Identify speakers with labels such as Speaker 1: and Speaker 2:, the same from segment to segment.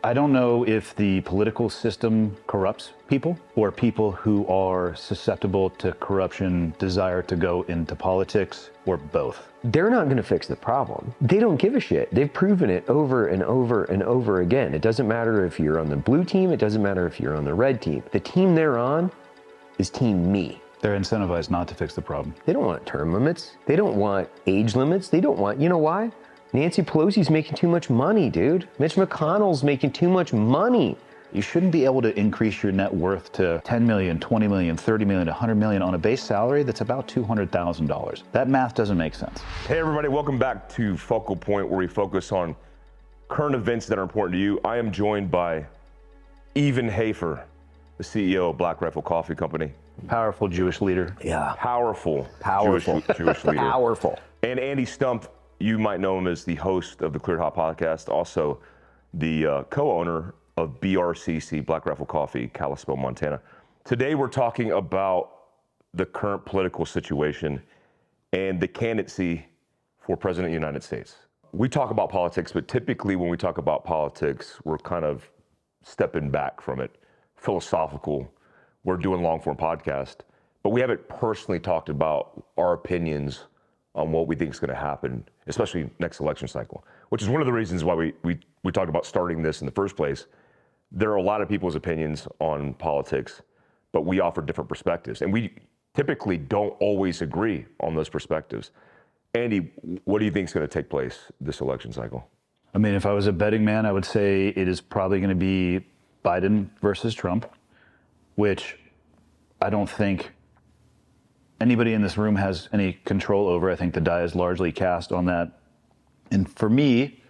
Speaker 1: I don't know if the political system corrupts people or people who are susceptible to corruption desire to go into politics, or both.
Speaker 2: They're not going to fix the problem. They don't give a shit. They've proven it over and over and over again. It doesn't matter if you're on the blue team. It doesn't matter if you're on the red team. The team they're on is team me.
Speaker 1: They're incentivized not to fix the problem.
Speaker 2: They don't want term limits. They don't want age limits. They don't want, you know why? Nancy Pelosi's making too much money, dude. Mitch McConnell's making too much money.
Speaker 1: You shouldn't be able to increase your net worth to 10 million, 20 million, 30 million, 100 million on a base salary that's about $200,000. That math doesn't make sense.
Speaker 3: Hey everybody, welcome back to Focal Point, where we focus on current events that are important to you. I am joined by Heber, the CEO of Black Rifle Coffee Company.
Speaker 1: Powerful Jewish leader.
Speaker 2: Yeah.
Speaker 3: Powerful. Jewish leader.
Speaker 2: Powerful.
Speaker 3: And Andy Stump, you might know him as the host of the Cleared Hot podcast, also the co-owner of BRCC, Black Rifle Coffee, Kalispell, Montana. Today we're talking about the current political situation and the candidacy for President of the United States. We talk about politics, but typically when we talk about politics, we're kind of stepping back from it, philosophical. We're doing long form podcast, but we haven't personally talked about our opinions on what we think is going to happen, especially next election cycle, which is one of the reasons why we talked about starting this in the first place. There are a lot of people's opinions on politics, but we offer different perspectives, and we typically don't always agree on those perspectives. Andy, what do you think is going to take place this election cycle?
Speaker 1: I mean, if I was a betting man, I would say it is probably going to be Biden versus Trump, which I don't think anybody in this room has any control over. I think the die is largely cast on that. And for me,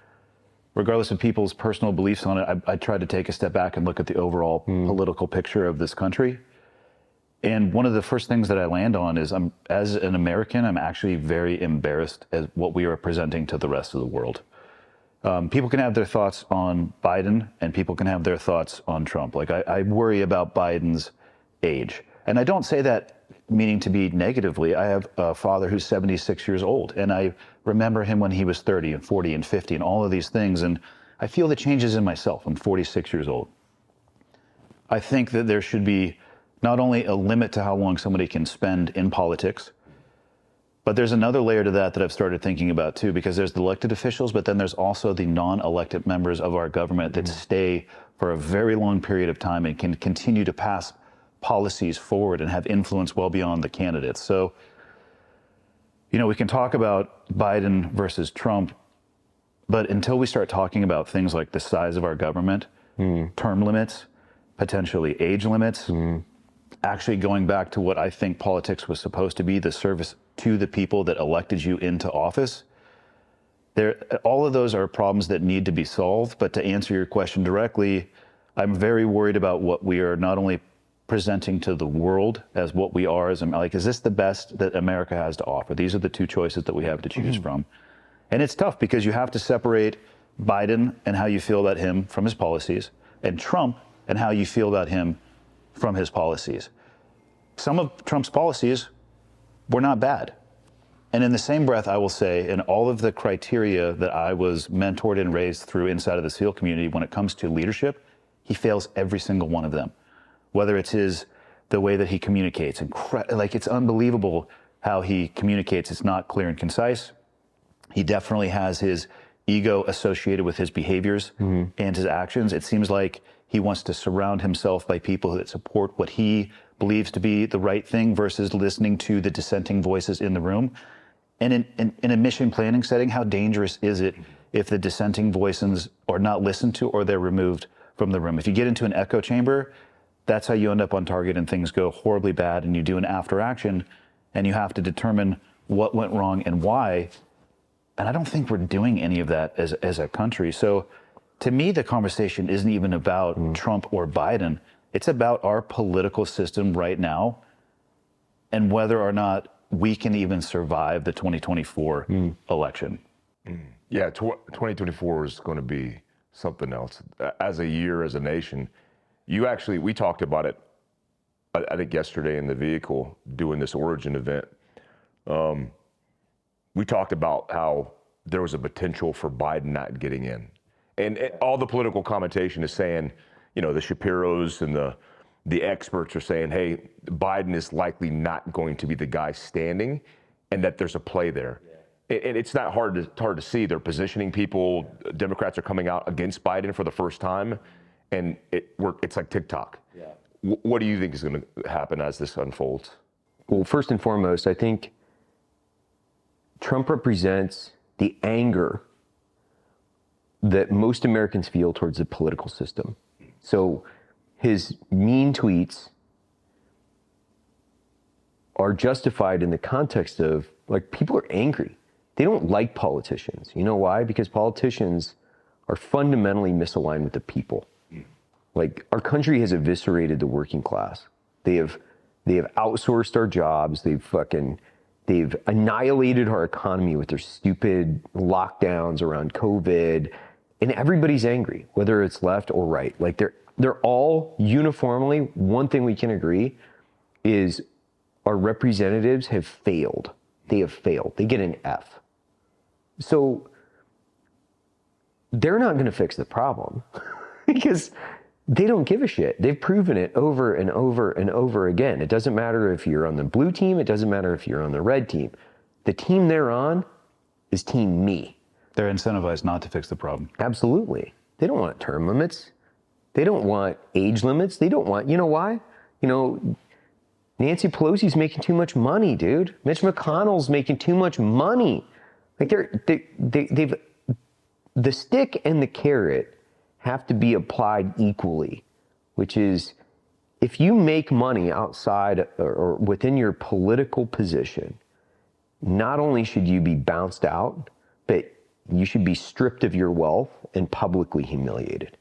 Speaker 1: regardless of people's personal beliefs on it, I try to take a step back and look at the overall political picture of this country. And one of the first things that I land on is, as an American, I'm actually very embarrassed at what we are presenting to the rest of the world. People can have their thoughts on Biden and people can have their thoughts on Trump. Like I worry about Biden's age. And I don't say that meaning to be negatively. I have a father who's 76 years old, and I remember him when he was 30 and 40 and 50 and all of these things. And I feel the changes in myself. I'm 46 years old. I think that there should be not only a limit to how long somebody can spend in politics, but there's another layer to that I've started thinking about too, because there's the elected officials, but then there's also the non-elected members of our government that stay for a very long period of time and can continue to pass policies forward and have influence well beyond the candidates. So, you know, we can talk about Biden versus Trump, but until we start talking about things like the size of our government, term limits, potentially age limits, actually going back to what I think politics was supposed to be, the service to the people that elected you into office, all of those are problems that need to be solved. But to answer your question directly, I'm very worried about what we are not only presenting to the world as what we are as, like, is this the best that America has to offer? These are the two choices that we have to choose from. And it's tough because you have to separate Biden and how you feel about him from his policies, and Trump and how you feel about him from his policies. Some of Trump's policies were not bad. And in the same breath, I will say, in all of the criteria that I was mentored and raised through inside of the SEAL community, when it comes to leadership, he fails every single one of them. Whether it's the way that he communicates, like, it's unbelievable how he communicates. It's not clear and concise. He definitely has his ego associated with his behaviors and his actions. It seems like he wants to surround himself by people that support what he believes to be the right thing versus listening to the dissenting voices in the room. And in a mission planning setting, how dangerous is it if the dissenting voices are not listened to or they're removed from the room? If you get into an echo chamber, that's how you end up on target and things go horribly bad, and you do an after action and you have to determine what went wrong and why. And I don't think we're doing any of that as a country. So to me, the conversation isn't even about Trump or Biden. It's about our political system right now and whether or not we can even survive the 2024 election.
Speaker 3: Yeah, 2024 is going to be something else. As a year, as a nation, we talked about it, I think yesterday in the vehicle doing this Origin event. We talked about how there was a potential for Biden not getting in. And all the political commentation is saying, the Shapiros and the experts are saying, hey, Biden is likely not going to be the guy standing, and that there's a play there. And it's not hard to see. They're positioning people. Democrats are coming out against Biden for the first time, and it's like TikTok. Yeah. What do you think is going to happen as this unfolds?
Speaker 2: Well, first and foremost, I think Trump represents the anger that most Americans feel towards the political system. So his mean tweets are justified in the context of, like, people are angry. They don't like politicians. You know why? Because politicians are fundamentally misaligned with the people. Like, our country has eviscerated the working class. They have outsourced our jobs. They've annihilated our economy with their stupid lockdowns around COVID, and everybody's angry, whether it's left or right. Like, they're all uniformly, one thing we can agree is our representatives have failed. They have failed. They get an F. So they're not going to fix the problem because they don't give a shit. They've proven it over and over and over again. It doesn't matter if you're on the blue team. It doesn't matter if you're on the red team. The team they're on is team me.
Speaker 1: They're incentivized not to fix the problem.
Speaker 2: Absolutely. They don't want term limits. They don't want age limits. They don't want, you know why? Nancy Pelosi's making too much money, dude. Mitch McConnell's making too much money. Like, they've the stick and the carrot have to be applied equally, which is, if you make money outside or within your political position, not only should you be bounced out, but you should be stripped of your wealth and publicly humiliated.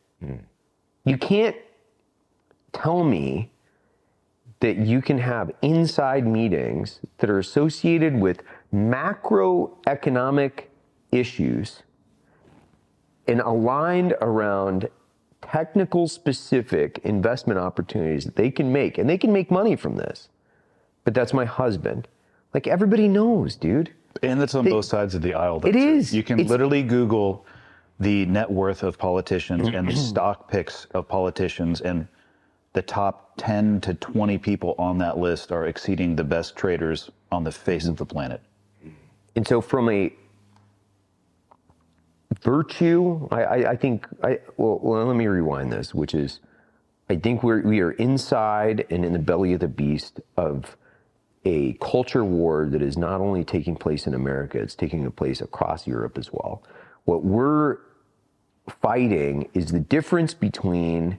Speaker 2: You can't tell me that you can have inside meetings that are associated with macroeconomic issues and aligned around technical specific investment opportunities that they can make, and they can make money from this. But that's my husband. Like, everybody knows, dude.
Speaker 1: And that's on both sides of the aisle.
Speaker 2: It is.
Speaker 1: You can literally Google the net worth of politicians and the stock picks of politicians, and the top 10 to 20 people on that list are exceeding the best traders on the face of the planet.
Speaker 2: And so from a virtue, I think, well, let me rewind this, which is, I think we are inside and in the belly of the beast of a culture war that is not only taking place in America, it's taking place across Europe as well. What we're fighting is the difference between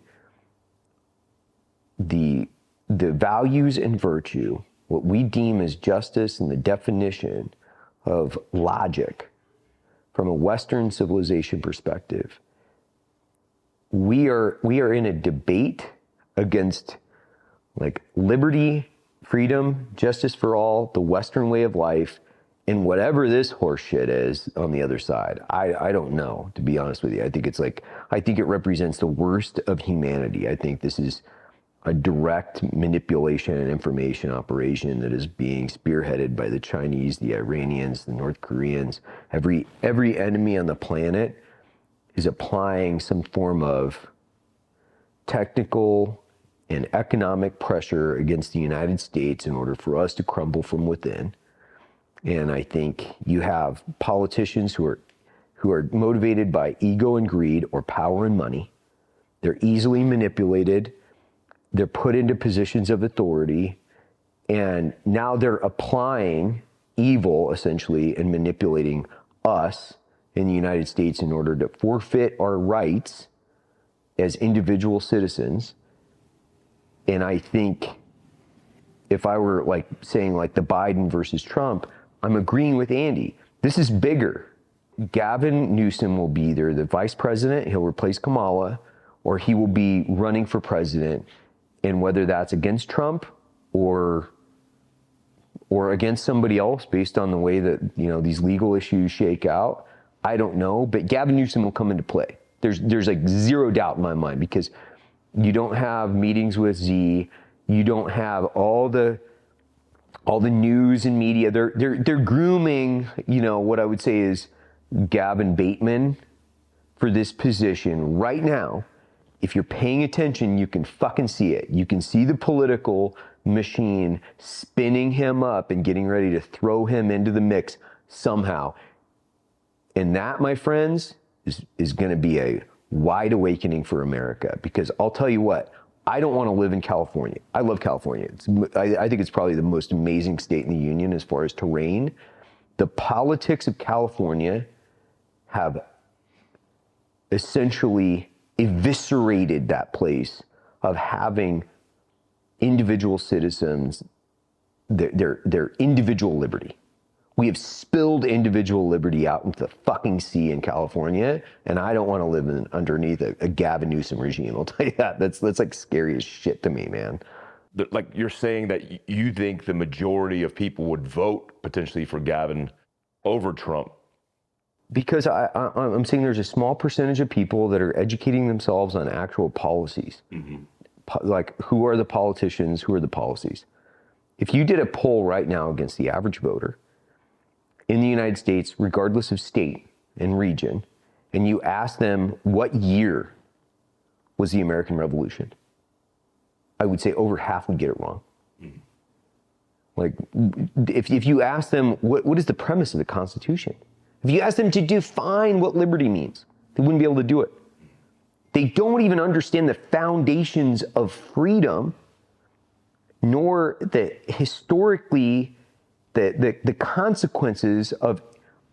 Speaker 2: the values and virtue, what we deem as justice and the definition of logic from a Western civilization perspective. We are in a debate against, like, liberty, freedom, justice for all, the Western way of life, and whatever this horse shit is on the other side. I don't know, to be honest with you. I think it represents the worst of humanity. I think this is a direct manipulation and information operation that is being spearheaded by the Chinese, the Iranians, the North Koreans. Every enemy on the planet is applying some form of technical and economic pressure against the United States in order for us to crumble from within. And I think you have politicians who are motivated by ego and greed or power and money. They're easily manipulated. They're put into positions of authority, and now they're applying evil, essentially, and manipulating us in the United States in order to forfeit our rights as individual citizens. And I think if I were saying the Biden versus Trump, I'm agreeing with Andy. This is bigger. Gavin Newsom will be either the vice president, he'll replace Kamala, or he will be running for president. And whether that's against Trump or against somebody else based on the way that, these legal issues shake out, I don't know. But Gavin Newsom will come into play. There's zero doubt in my mind, because you don't have meetings with Z. You don't have all the news and media. They're grooming, what I would say is Gavin Bateman for this position right now, if you're paying attention, you can fucking see it. You can see the political machine spinning him up and getting ready to throw him into the mix somehow. And that, my friends, is going to be a wide awakening for America, because I'll tell you what, I don't want to live in California. I love California. I think it's probably the most amazing state in the union as far as terrain. The politics of California have essentially eviscerated that place of having individual citizens, their individual liberty. We have spilled individual liberty out into the fucking sea in California, and I don't want to live underneath a Gavin Newsom regime. I'll tell you that. That's like scary as shit to me, man.
Speaker 3: Like, you're saying that you think the majority of people would vote potentially for Gavin over Trump.
Speaker 2: Because I'm saying there's a small percentage of people that are educating themselves on actual policies. Like, who are the politicians? Who are the policies? If you did a poll right now against the average voter in the United States, regardless of state and region, and you ask them what year was the American Revolution, I would say over half would get it wrong. Like, if you ask them what is the premise of the Constitution, if you ask them to define what liberty means, they wouldn't be able to do it. They don't even understand the foundations of freedom, nor the historically the consequences of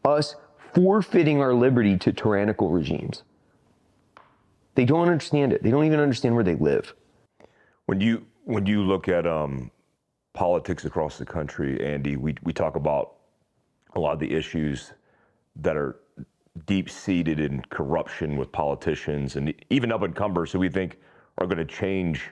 Speaker 2: us forfeiting our liberty to tyrannical regimes. They don't understand it. They don't even understand where they live.
Speaker 3: When you look at politics across the country, Andy, we talk about a lot of the issues that are deep-seated in corruption with politicians and even up-and-comers who we think are going to change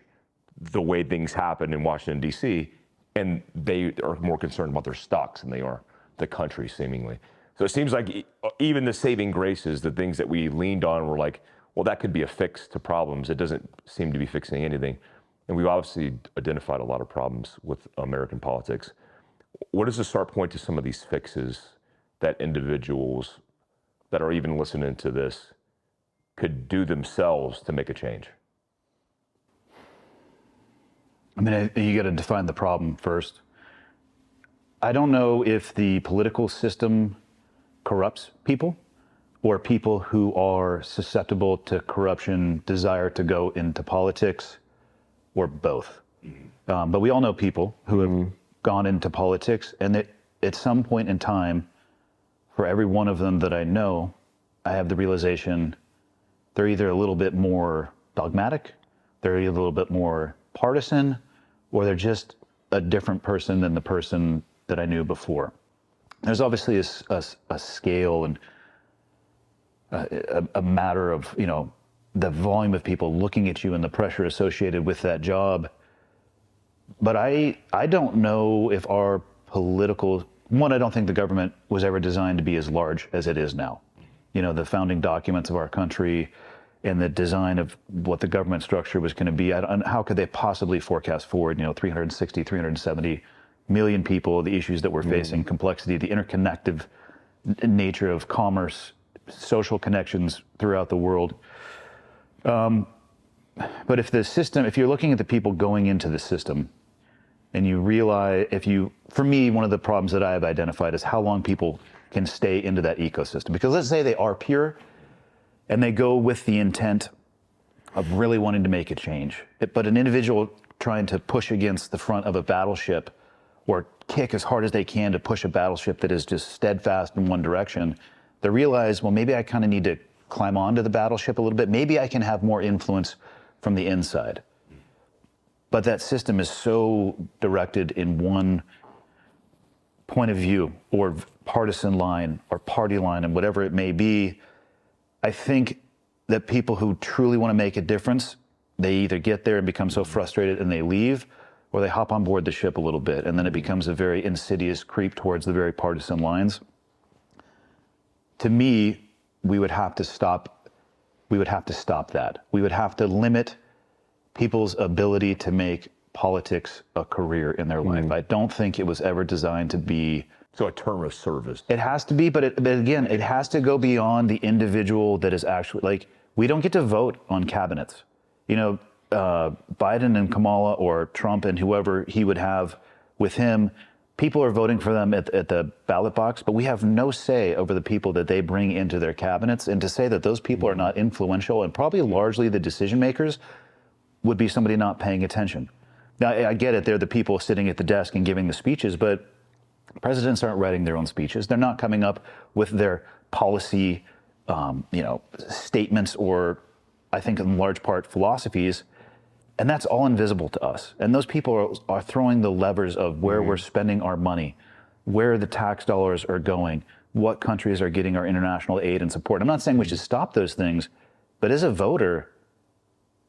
Speaker 3: the way things happen in Washington, D.C., and they are more concerned about their stocks than they are the country, seemingly. So it seems like even the saving graces, the things that we leaned on, were like, well, that could be a fix to problems. It doesn't seem to be fixing anything. And we've obviously identified a lot of problems with American politics. What is the start point to some of these fixes that individuals that are even listening to this could do themselves to make a change?
Speaker 1: I mean, you got to define the problem first. I don't know if the political system corrupts people or people who are susceptible to corruption desire to go into politics, or both. But we all know people who have gone into politics, and that at some point in time, for every one of them that I know, I have the realization they're either a little bit more dogmatic, they're either a little bit more partisan, or they're just a different person than the person that I knew before. There's obviously a scale and a matter of, you know, the volume of people looking at you and the pressure associated with that job. But I don't know if our political, I don't think the government was ever designed to be as large as it is now. You know, the founding documents of our country and the design of what the government structure was going to be, how could they possibly forecast forward, 360, 370 million people, the issues that we're facing, complexity, the interconnective nature of commerce, social connections throughout the world. But if you're looking at the people going into the system, and you realize, for me, one of the problems that I have identified is how long people can stay into that ecosystem. Because let's say they are pure, and they go with the intent of really wanting to make a change. But an individual trying to push against the front of a battleship, or kick as hard as they can to push a battleship that is just steadfast in one direction, they realize, well, maybe I kind of need to climb onto the battleship a little bit. Maybe I can have more influence from the inside. But that system is so directed in one point of view, or partisan line, or party line, and whatever it may be. I think that people who truly want to make a difference, they either get there and become so frustrated and they leave, or they hop on board the ship a little bit, and then it becomes a very insidious creep towards the very partisan lines. To me, we would have to stop that. We would have to limit people's ability to make politics a career in their life. I don't think it was ever designed to be
Speaker 3: So a term of service.
Speaker 1: It has to be, but again, it has to go beyond the individual that is actually, like, we don't get to vote on cabinets. You know, Biden and Kamala or Trump and whoever he would have with him, people are voting for them at the ballot box, but we have no say over the people that they bring into their cabinets. And to say that those people are not influential and probably largely the decision makers would be somebody not paying attention. Now, I get it. They're the people sitting at the desk and giving the speeches, but presidents aren't writing their own speeches. They're not coming up with their policy, statements or, I think in large part, philosophies. And that's all invisible to us. And those people are throwing the levers of where we're spending our money, where the tax dollars are going, what countries are getting our international aid and support. I'm not saying we should stop those things, but as a voter,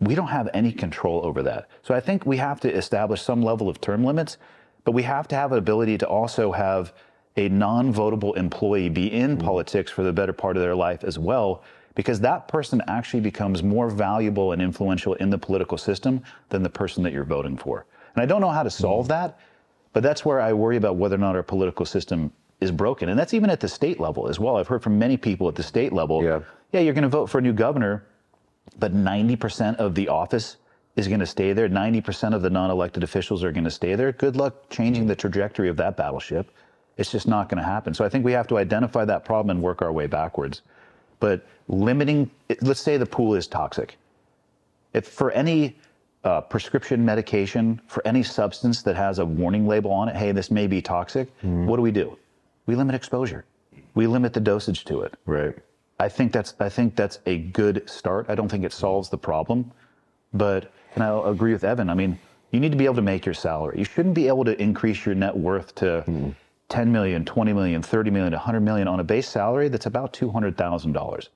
Speaker 1: we don't have any control over that. So I think we have to establish some level of term limits, but we have to have an ability to also have a non-votable employee be in politics for the better part of their life as well, because that person actually becomes more valuable and influential in the political system than the person that you're voting for. And I don't know how to solve that, but that's where I worry about whether or not our political system is broken. And that's even at the state level as well. I've heard from many people at the state level, yeah, you're going to vote for a new governor, but 90% of the office is going to stay there. 90% of the non-elected officials are going to stay there. Good luck changing the trajectory of that battleship. It's just not going to happen. So I think we have to identify that problem and work our way backwards. But limiting, let's say the pool is toxic. If for any prescription medication, for any substance that has a warning label on it, hey, this may be toxic, what do? We limit exposure. We limit the dosage to it.
Speaker 2: Right.
Speaker 1: I think that's a good start. I don't think it solves the problem, but, and I'll agree with Evan. I mean, you need to be able to make your salary. You shouldn't be able to increase your net worth to 10 million, 20 million, 30 million, 100 million on a base salary that's about $200,000.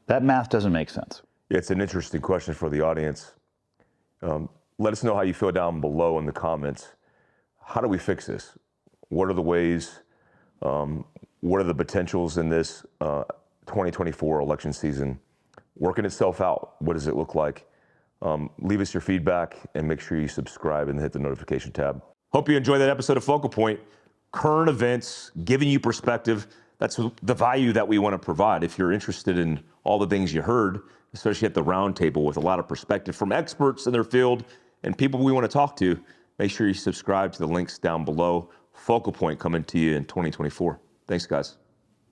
Speaker 1: That math doesn't make sense.
Speaker 3: Yeah, it's an interesting question for the audience. Let us know how you feel down below in the comments. How do we fix this? What are the ways? What are the potentials in this 2024 election season working itself out? What does it look like? Leave us your feedback and make sure you subscribe and hit the notification tab. Hope you enjoyed that episode of Focal Point. Current events, giving you perspective. That's the value that we want to provide. If you're interested in all the things you heard, especially at the round table with a lot of perspective from experts in their field and people we want to talk to, make sure you subscribe to the links down below. Focal Point coming to you in 2024. Thanks, guys.